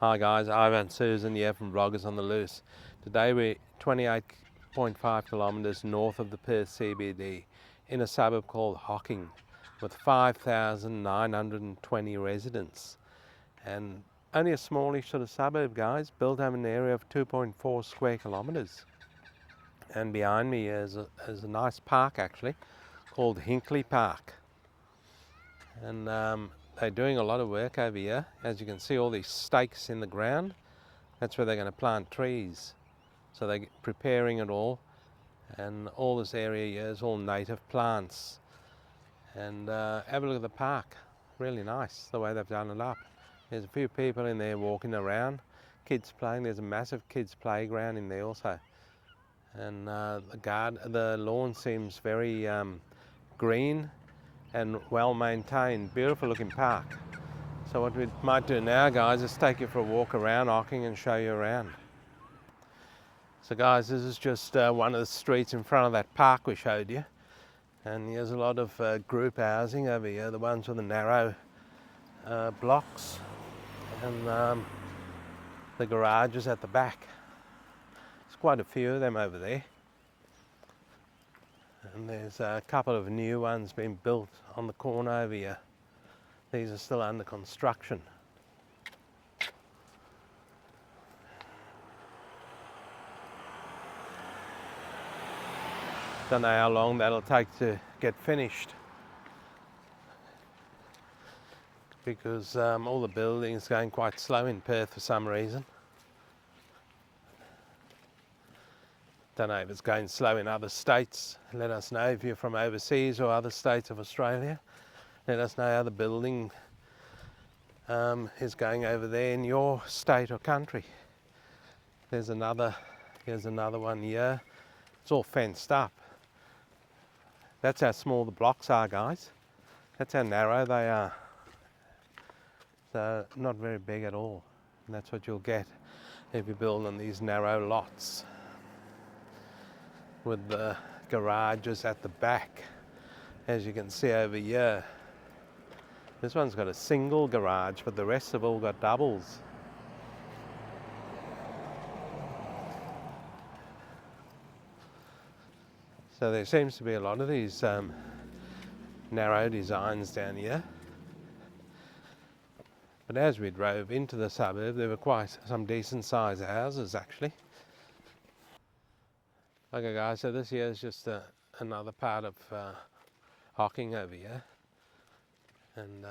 Hi guys, Ivan and Susan here from Vloggers on the Loose. Today we're 28.5 kilometres north of the Perth CBD in a suburb called Hocking with 5,920 residents, and only a smallish sort of suburb, guys, built over an area of 2.4 square kilometres. And behind me is a nice park actually called Hinkley Park, and they're doing a lot of work over here. As you can see, all these stakes in the ground, that's where they're going to plant trees. So they're preparing it all, and all this area here is all native plants. And have a look at the park, really nice the way they've done it up. There's a few people in there walking around, kids playing. There's a massive kids playground in there also, and the lawn seems very green and well maintained. Beautiful looking park. So what we might do now, guys, is take you for a walk around Hocking and show you around. So guys, this is just one of the streets in front of that park we showed you, and there's a lot of group housing over here, the ones with the narrow blocks, and the garages at the back. There's quite a few of them over there, and there's a couple of new ones being built on the corner over here. These are still under construction. Don't know how long that'll take to get finished, because all the buildings are going quite slow in Perth for some reason. Don't know if it's going slow in other states. Let us know if you're from overseas or other states of Australia. Let us know how the building is going over there in your state or country. Here's another one here. It's all fenced up. That's how small the blocks are, guys. That's how narrow they are. So not very big at all. And that's what you'll get if you build on these narrow lots, with the garages at the back, as you can see over here. This one's got a single garage, but the rest have all got doubles. So there seems to be a lot of these narrow designs down here. But as we drove into the suburb, there were quite some decent sized houses actually. Okay guys, so this here is just another part of Hocking over here. And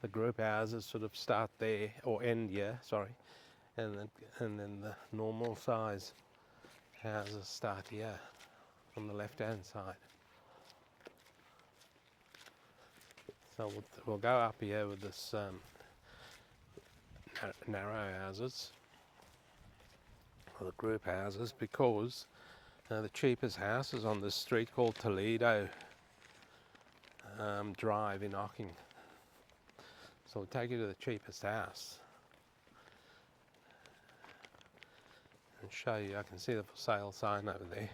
the group houses sort of start there, or end here, sorry, and then the normal size houses start here on the left hand side. So we'll go up here with this narrow houses, or the group houses, because the cheapest house is on this street called Toledo Drive in Hocking. So we'll take you to the cheapest house and show you. I can see the for sale sign over there.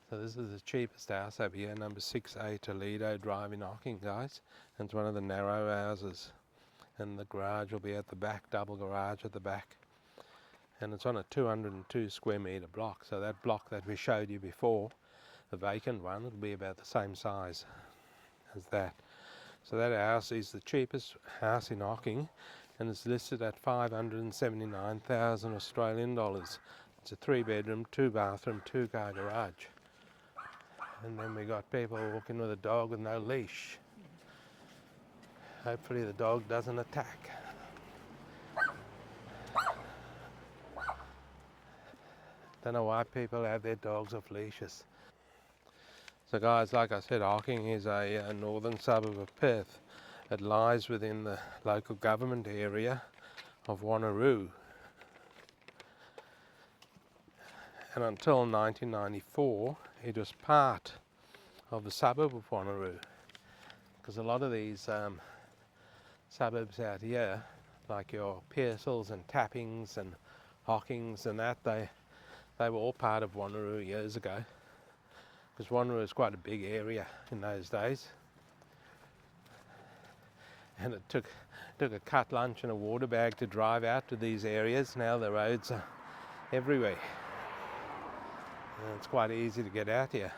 So this is the cheapest house over here, number 6A Toledo Drive in Hocking, guys. And it's one of the narrow houses. And the garage will be at the back, double garage at the back. And it's on a 202 square metre block. So that block that we showed you before, the vacant one, it'll be about the same size as that. So that house is the cheapest house in Hocking, and it's listed at 579,000 Australian dollars. It's a 3-bedroom, 2-bathroom, 2-car garage. And then we got people walking with a dog with no leash. Hopefully the dog doesn't attack. Don't know why people have their dogs off leashes. So guys, like I said, Hocking is a northern suburb of Perth. It lies within the local government area of Wanneroo. And until 1994, it was part of the suburb of Wanneroo. Because a lot of these suburbs out here, like your Pearsall and Tappings and Hockings and that, they were all part of Wanneroo years ago. Because Wanneroo is quite a big area in those days. and it took a cut lunch and a water bag to drive out to these areas. Now the roads are everywhere, and it's quite easy to get out here.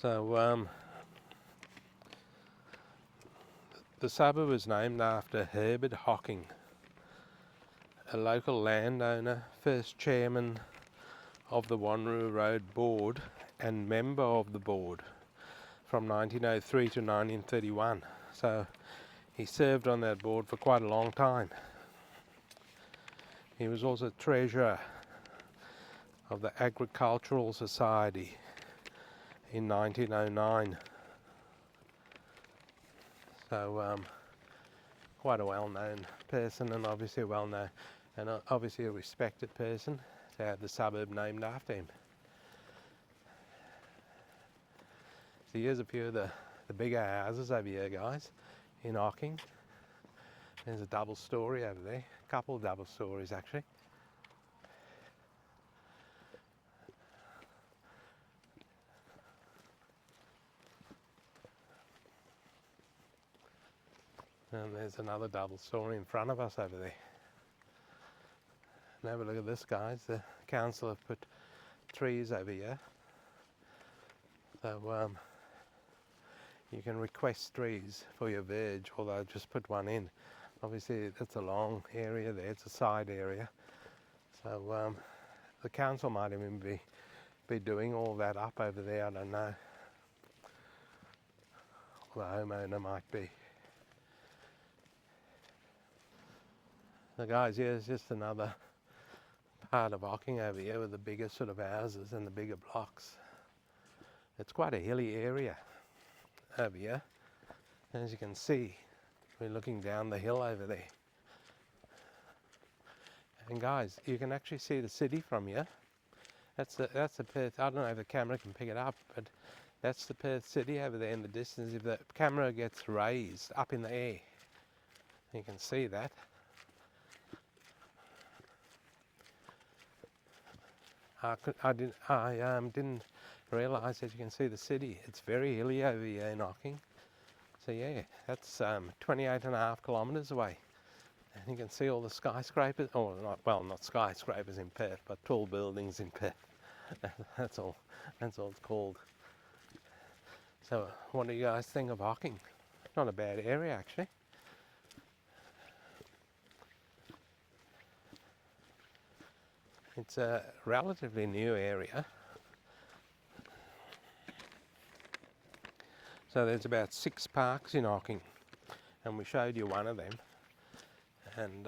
So the suburb was named after Herbert Hocking, a local landowner, first chairman of the Wanneroo Road Board and member of the board from 1903 to 1931. So he served on that board for quite a long time. He was also treasurer of the Agricultural Society in 1909. So quite a well-known person, and obviously a well-known and obviously a respected person to have the suburb named after him. So here's a few of the bigger houses over here, guys, in Hocking. There's a double story over there, a couple of double stories actually. And there's another double story in front of us over there. And have a look at this, guys. The council have put trees over here. So you can request trees for your verge, or they'll just put one in. Obviously that's a long area there, it's a side area. So the council might even be doing all that up over there, I don't know. Or the homeowner might be. So guys, here's just another part of Hocking over here with the bigger sort of houses and the bigger blocks. It's quite a hilly area over here. As you can see, we're looking down the hill over there. And guys, you can actually see the city from here. That's the Perth. I don't know if the camera can pick it up, but that's the Perth city over there in the distance. If the camera gets raised up in the air, you can see that. I didn't realise that you can see the city. It's very hilly over here in Hocking. So yeah, that's 28.5 kilometres away. And you can see all the skyscrapers, or not skyscrapers in Perth, but tall buildings in Perth. That's all it's called. So what do you guys think of Hocking? Not a bad area actually. It's a relatively new area. So there's about 6 parks in Hocking, and we showed you one of them, and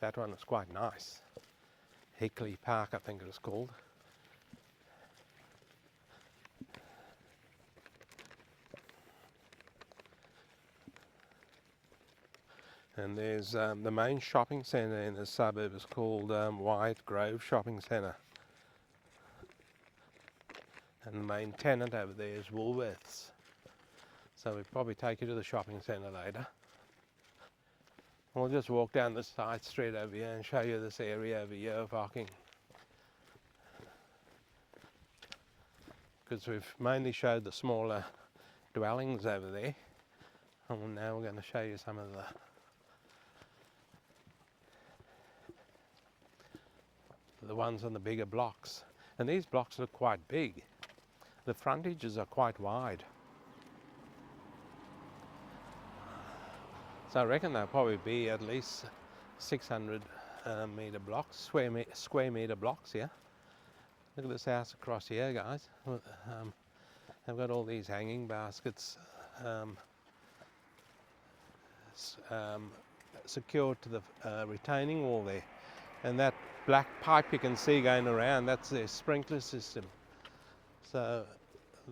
that one was quite nice. Hickley Park, I think it was called. And there's the main shopping centre in the suburb is called Wyatt Grove Shopping Centre. And the main tenant over there is Woolworths. So we'll probably take you to the shopping centre later. We'll just walk down the side street over here and show you this area over here of Hocking. Because we've mainly showed the smaller dwellings over there. And now we're going to show you some of the ones on the bigger blocks. And these blocks look quite big. The frontages are quite wide. So I reckon they'll probably be at least 600 metre blocks, square metre blocks here. Look at this house across here, guys. They've got all these hanging baskets secured to the retaining wall there. And that black pipe you can see going around, that's their sprinkler system. So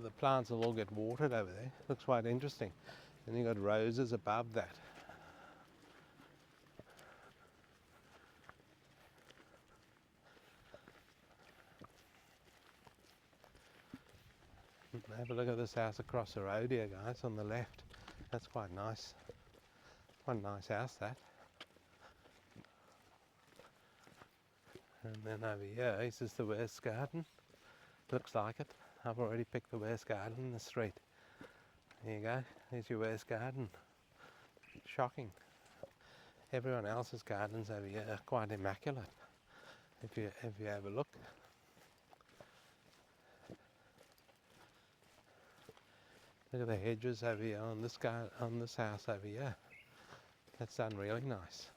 the plants will all get watered over there. Looks quite interesting. And you've got roses above that. Have a look at this house across the road here, guys, on the left. That's quite nice. Quite a nice house, that. And then over here, this is the West Garden. Looks like it. I've already picked the West Garden in the street. There you go, there's your worst garden. Shocking. Everyone else's gardens over here are quite immaculate if you have a look. Look at the hedges over here on this house over here. That's done really nice.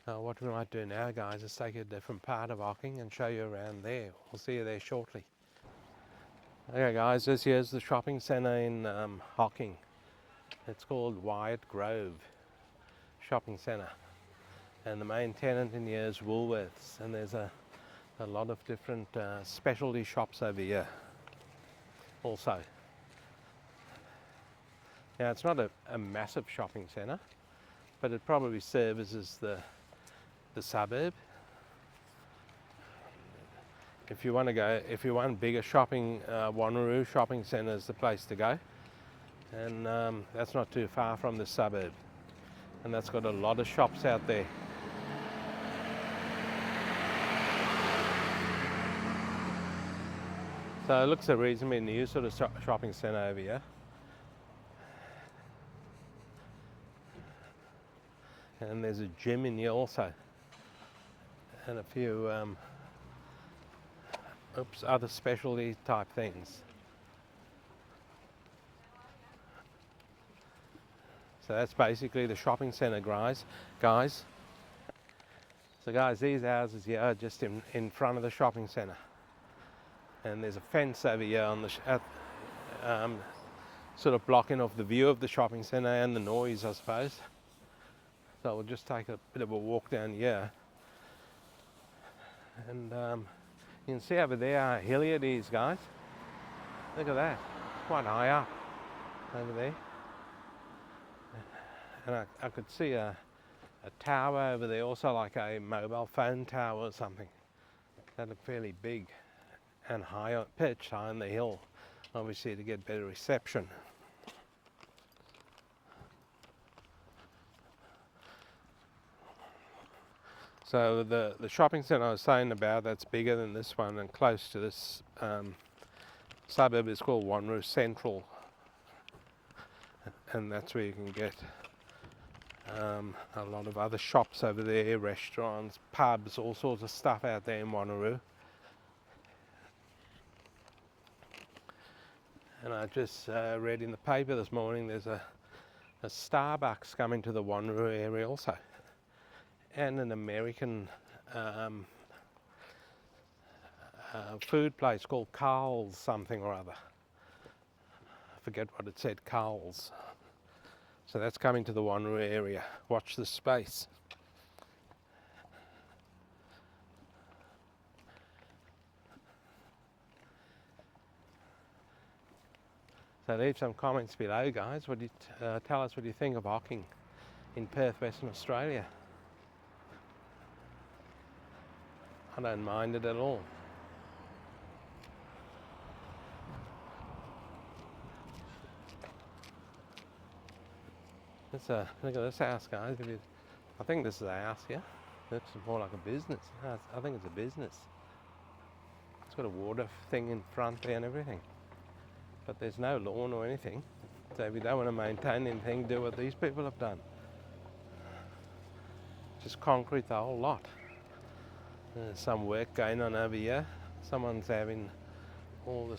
What we might do now, guys, is take a different part of Hocking and show you around there. We'll see you there shortly. Okay guys, this here's the shopping centre in Hocking. It's called Wyatt Grove Shopping Centre. And the main tenant in here is Woolworths. And there's a lot of different specialty shops over here also. Now it's not a massive shopping centre, but it probably services the suburb. If you want bigger shopping, Wanneroo Shopping Centre is the place to go. And that's not too far from the suburb. And that's got a lot of shops out there. So it looks a reasonably new sort of shopping centre over here. And there's a gym in here also. And a few other specialty type things. So that's basically the shopping centre, guys. So guys, these houses here are just in front of the shopping centre. And there's a fence over here on the sort of blocking off the view of the shopping centre and the noise, I suppose. So we'll just take a bit of a walk down here. And you can see over there how hilly it is, guys. Look at that, quite high up over there. And I could see a tower over there, also like a mobile phone tower or something. That looked fairly big and high, pitched high on the hill, obviously to get better reception. So the shopping centre I was saying about, that's bigger than this one and close to this suburb, is called Wanneroo Central. And that's where you can get a lot of other shops over there, restaurants, pubs, all sorts of stuff out there in Wanneroo. And I just read in the paper this morning there's a Starbucks coming to the Wanneroo area also. And an American food place called Carl's something or other. I forget what it said, Carl's. So that's coming to the Wanneroo area. Watch this space. So leave some comments below, guys. What do you tell us what you think of Hocking in Perth, Western Australia? I don't mind it at all. Look at this house, guys. I think this is a house here. Looks more like a business. I think it's a business. It's got a water thing in front there and everything. But there's no lawn or anything. So if you don't want to maintain anything, do what these people have done. Just concrete the whole lot. There's some work going on over here. Someone's having all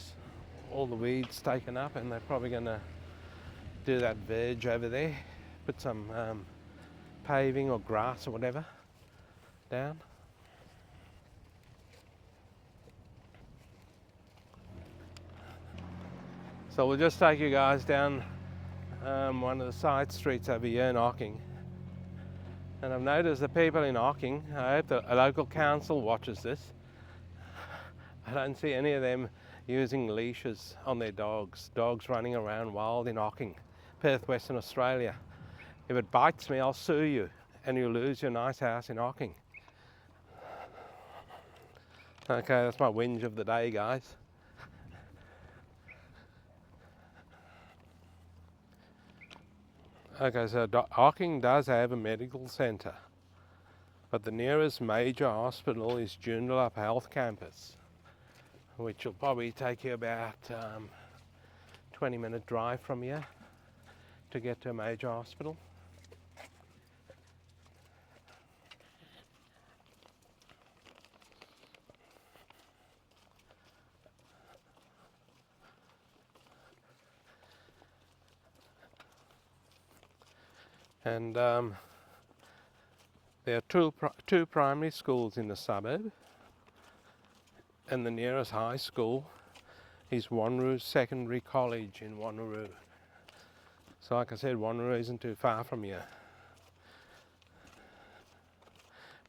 the weeds taken up, and they're probably going to do that verge over there. Put some paving or grass or whatever down. So we'll just take you guys down one of the side streets over here in Hocking. And I've noticed the people in Hocking, I hope the local council watches this. I don't see any of them using leashes on their dogs running around wild in Hocking, Perth, Western Australia. If it bites me, I'll sue you and you'll lose your nice house in Hocking. Okay, that's my whinge of the day, guys. Okay, so Hocking does have a medical centre, but the nearest major hospital is Joondalup Health Campus, which will probably take you about 20-minute drive from here to get to a major hospital. And there are two primary schools in the suburb, and the nearest high school is Wanneroo Secondary College in Wanneroo. So like I said, Wanneroo isn't too far from here.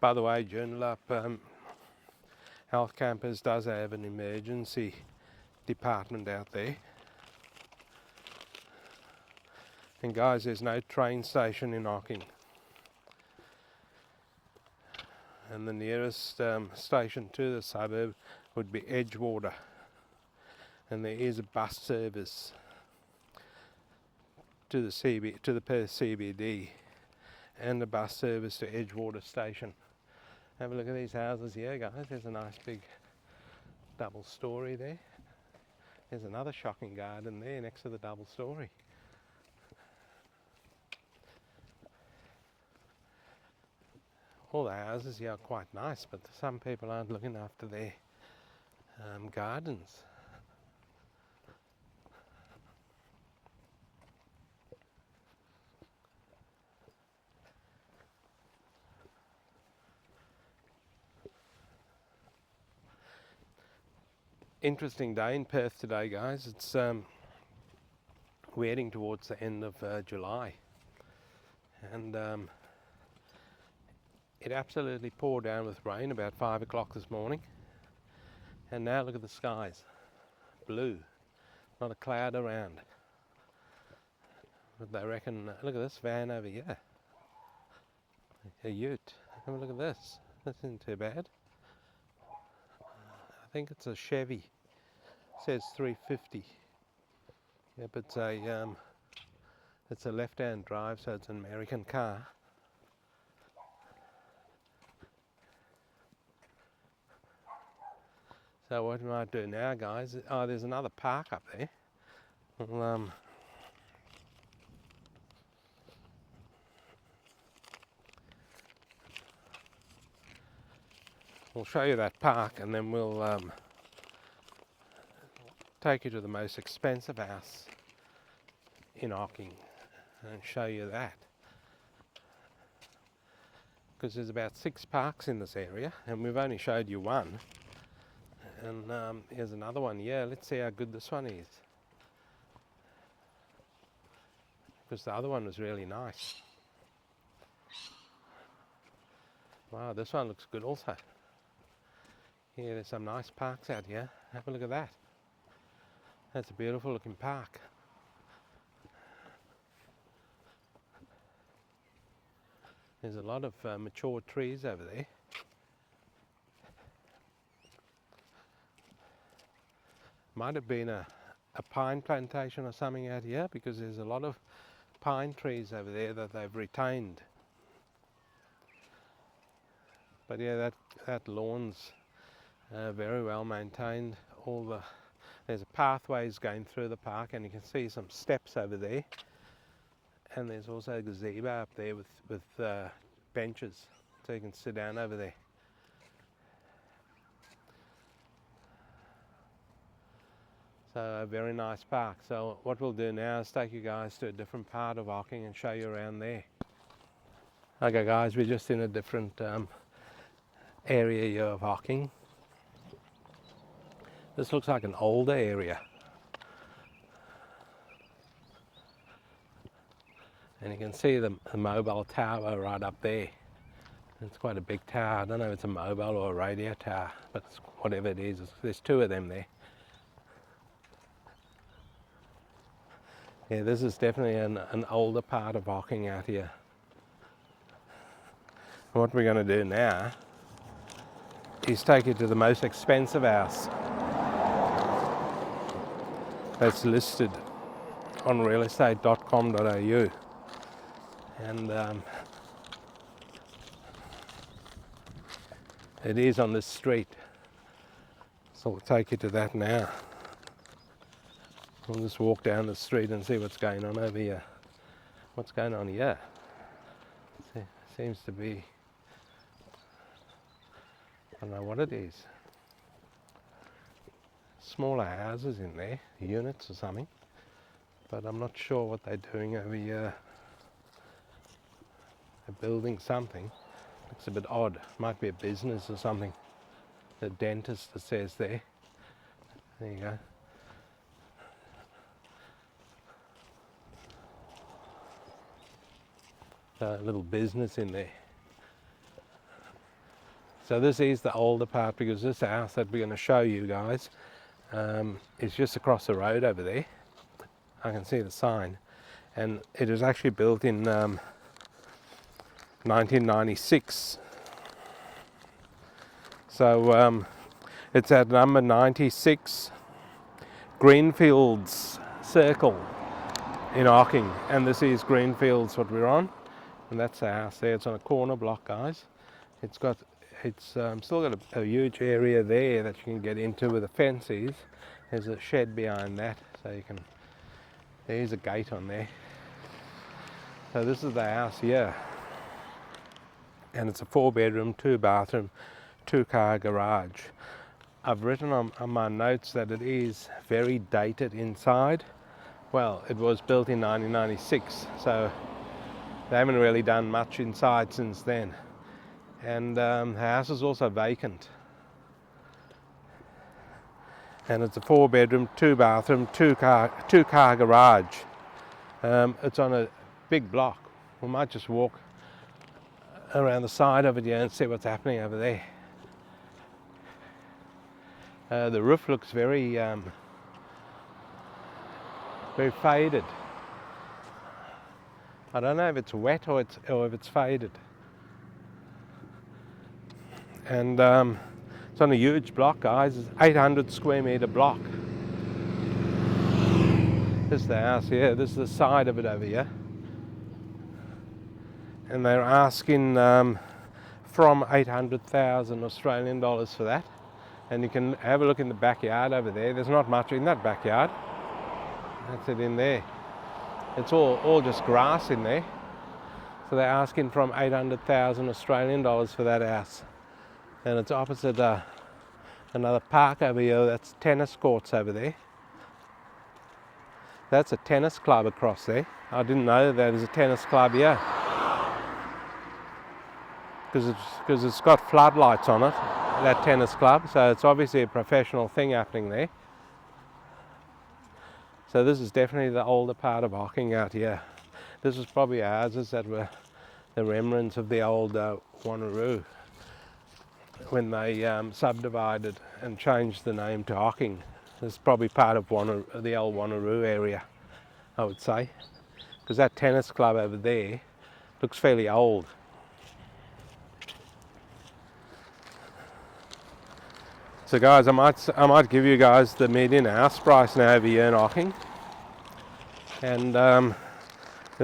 By the way, Joondalup Health Campus does have an emergency department out there. And guys, there's no train station in Hocking. And the nearest station to the suburb would be Edgewater. And there is a bus service to the Perth CBD and a bus service to Edgewater station. Have a look at these houses here, guys. There's a nice big double story there. There's another shocking garden there next to the double story. All the houses here are quite nice, but some people aren't looking after their gardens. Interesting day in Perth today, guys. It's we're heading towards the end of July, and it absolutely poured down with rain about 5 o'clock this morning, and now look at the skies, blue, not a cloud around. But they reckon, look at this van over here, a ute. Have a look at this. This isn't too bad. I think it's a Chevy. It says 350. Yep, it's a left-hand drive, so it's an American car. So what we might do now, guys, there's another park up there. We'll show you that park, and then we'll take you to the most expensive house in Hocking and show you that. Because there's about 6 parks in this area, and we've only showed you one. And here's another one here. Let's see how good this one is. Because the other one was really nice. Wow, this one looks good also. Yeah, there's some nice parks out here. Have a look at that. That's a beautiful looking park. There's a lot of mature trees over there. Might have been a pine plantation or something out here, because there's a lot of pine trees over there that they've retained. But yeah, that lawn's very well maintained. There's pathways going through the park, and you can see some steps over there. And there's also a gazebo up there with benches, so you can sit down over there. So a very nice park. So what we'll do now is take you guys to a different part of Hocking and show you around there. Okay guys, we're just in a different area here of Hocking. This looks like an older area. And you can see the mobile tower right up there. It's quite a big tower. I don't know if it's a mobile or a radio tower, but whatever it is, there's 2 of them there. Yeah, this is definitely an older part of Hocking out here. And what we're going to do now is take you to the most expensive house that's listed on realestate.com.au. And it is on this street, so we'll take you to that now. We'll just walk down the street and see what's going on over here. What's going on here? Seems to be, I don't know what it is. Smaller houses in there, units or something. But I'm not sure what they're doing over here. They're building something. Looks a bit odd. Might be a business or something. The dentist, it says there. There you go. A little business in there. So this is the older part, because this house that we're going to show you guys is just across the road over there. I can see the sign, and it was actually built in 1996. So it's at number 96 Greenfields Circle in Hocking, and this is Greenfields what we're on, and that's the house there. It's on a corner block, guys. It's still got a huge area there that you can get into where the fence is. There's a shed behind that, so you can. There's a gate on there. So this is the house here, and it's a 4-bedroom, 2-bathroom, 2-car garage. I've written on my notes that it is very dated inside. Well, it was built in 1996, so they haven't really done much inside since then. And the house is also vacant. And it's a 4-bedroom, 2-bathroom, 2-car garage. It's on a big block. We might just walk around the side of it here and see what's happening over there. The roof looks very faded. I don't know if it's wet or if it's faded. And it's on a huge block, guys. It's 800 square metre block. This is the house here. This is the side of it over here. And they're asking from 800,000 Australian dollars for that. And you can have a look in the backyard over there. There's not much in that backyard. That's it in there. It's all just grass in there. So they're asking from 800,000 Australian dollars for that house. And it's opposite another park over here. That's tennis courts over there. That's a tennis club across there. I didn't know there was a tennis club here, because it's got floodlights on it, that tennis club. So it's obviously a professional thing happening there. So this is definitely the older part of Hocking out here. This was probably houses that were the remnants of the old Wanneroo, when they subdivided and changed the name to Hocking. It's probably part of the old Wanneroo area, I would say, because that tennis club over there looks fairly old. So guys, I might give you guys the median house price now over here in Hocking, and the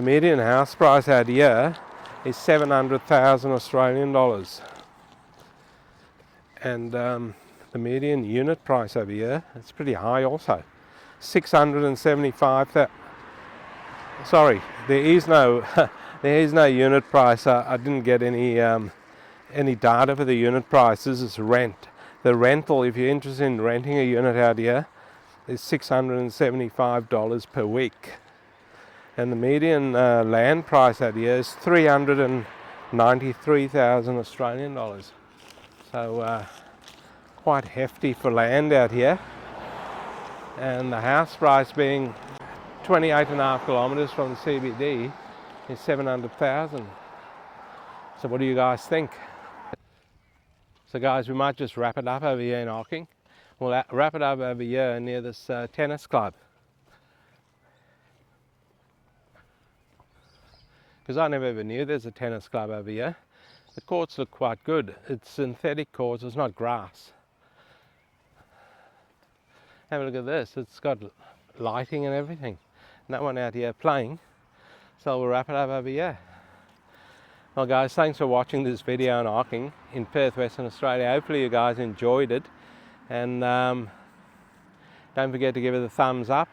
median house price out here is 700,000 Australian dollars. And the median unit price over here, it's pretty high also. 675,000. Sorry, there is no unit price. I didn't get any data for the unit price. This is rent. The rental, if you're interested in renting a unit out here, is $675 per week. And the median land price out here is 393,000 Australian dollars. So quite hefty for land out here. And the house price being 28.5 kilometres from the CBD is 700,000. So what do you guys think? So guys, we might just wrap it up over here in Hocking. We'll wrap it up over here near this tennis club. Because I never ever knew there's a tennis club over here. The courts look quite good. It's synthetic courts, it's not grass. Have a look at this, it's got lighting and everything. And that one out here playing. So we'll wrap it up over here. Well guys, thanks for watching this video on Hocking in Perth, Western Australia. Hopefully you guys enjoyed it. And don't forget to give it a thumbs up.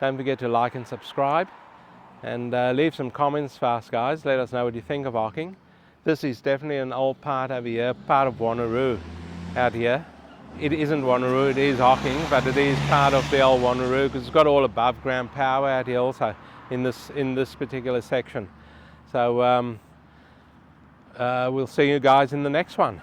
Don't forget to like and subscribe, and leave some comments for us, guys. Let us know what you think of Hocking. This is definitely an old part over here, part of Wanneroo out here. It isn't Wanneroo, it is Hocking, but it is part of the old Wanneroo because it's got all above ground power out here also in this particular section. So we'll see you guys in the next one.